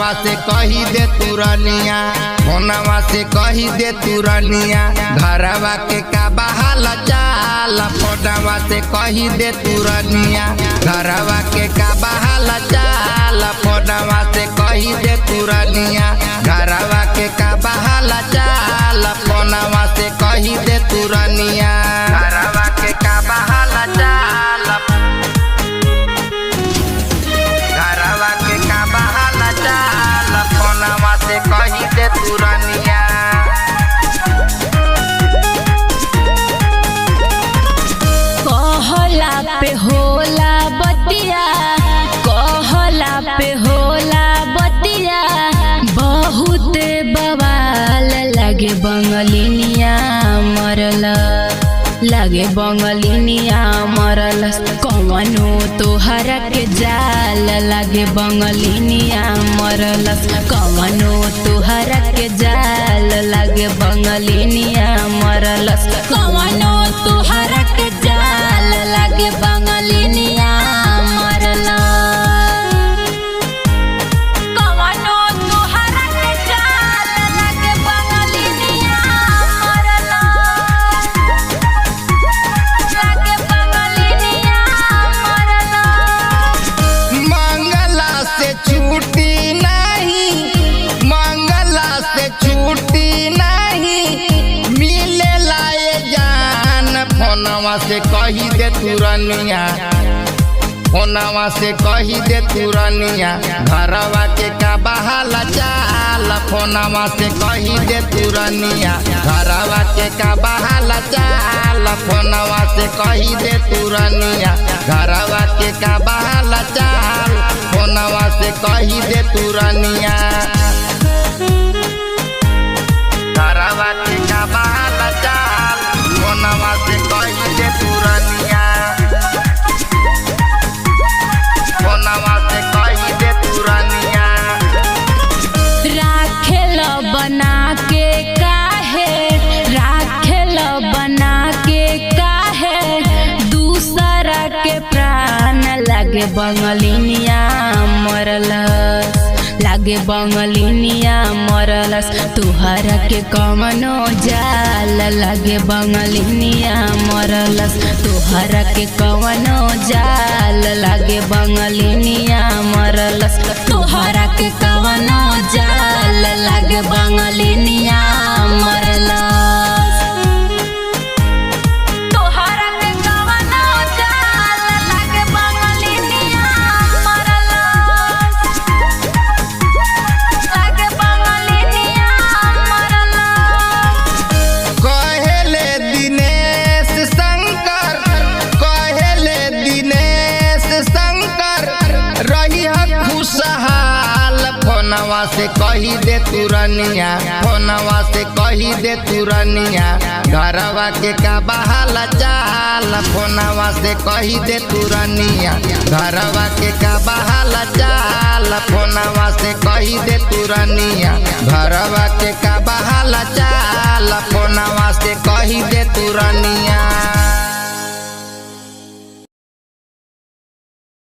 फोनवा से कही दे तुरनिया, फोनवा से कही दे तुरनिया, घरवा के का बहाला चाल। फोनवा से कही दे तुरनिया, घरवा के का बहाला चाल। फोनवा से कही दे तुरनिया, घरवा के का बहाला चाल। फोनवा से कही दे तुरनिया, घरवा के का बहाला चाल। घरवा के का बहाला चाल। फोनवा से कही दे तुरनिया। कहला पे होला बतिया, कहला पे होला बतिया, बहुत बवाल लगे बंगलिनिया मरल, लगे बंगलिनिया मरल। कवनो तोहरा के जाल लगे बंगलिनिया मरल, कवनो तोहरा के जाल लगे बंगलिनिया मरल, कवनो तोहरा के जाल लगे बंगलिनिया मरल। कवनो तोहरा के जाल लगे बंगलिनिया मरल, लगे बंगलिनिया मरल। मंगला से छूटी नहीं, मंगला से छूटी नहीं, मिले लाए जान। फोनवा से कही दे तुरनिया, फोनवा से कही दे तुरनिया, घरवा के का बहाला चाल। फोनवा से कही दे तुरनिया, घरवा के का बहाला चाल। फोनवा से कही दे तुरनिया, घरवा के का बहाला चाल। फोनवा से कही दे तुरनिया, घरवा के का बहाला चाल। फोनवा से कही दे तुरनिया, फोनवा से कही दे तुरनिया। राखेल बना के काहे, राखेल बना के काहे, दूसरा के प्राण लगे बंगलिनिया मरल, लगे बंगलिनिया मरलस। तुहरा के कवनो जाल लगे बंगलिनिया मरलस, तुहरा के कवनो जाल लगे बंगलिनिया मरलस, तुहरा के कवनो जाल लगे बंगलिनिया मरलस। तुहरा के कवनो जाल लगे बंगलिनिया मरलस, लगे बंगलिनिया मरलस। कहेले दिनेश शंकर, कहेले दिनेश शंकर, रही खुशहाल। फोनवा से कही दे तुरनिया, फोनवा से कही दे तुरनिया, घरवा के का बहाला चाल। फोनवा से कही दे तुरनिया, घरवा के का बहाला चाल। फोनवा से कही दे तुरनिया, घरवा के का बहाला चाल। फोनवा से कही दे तुरनिया।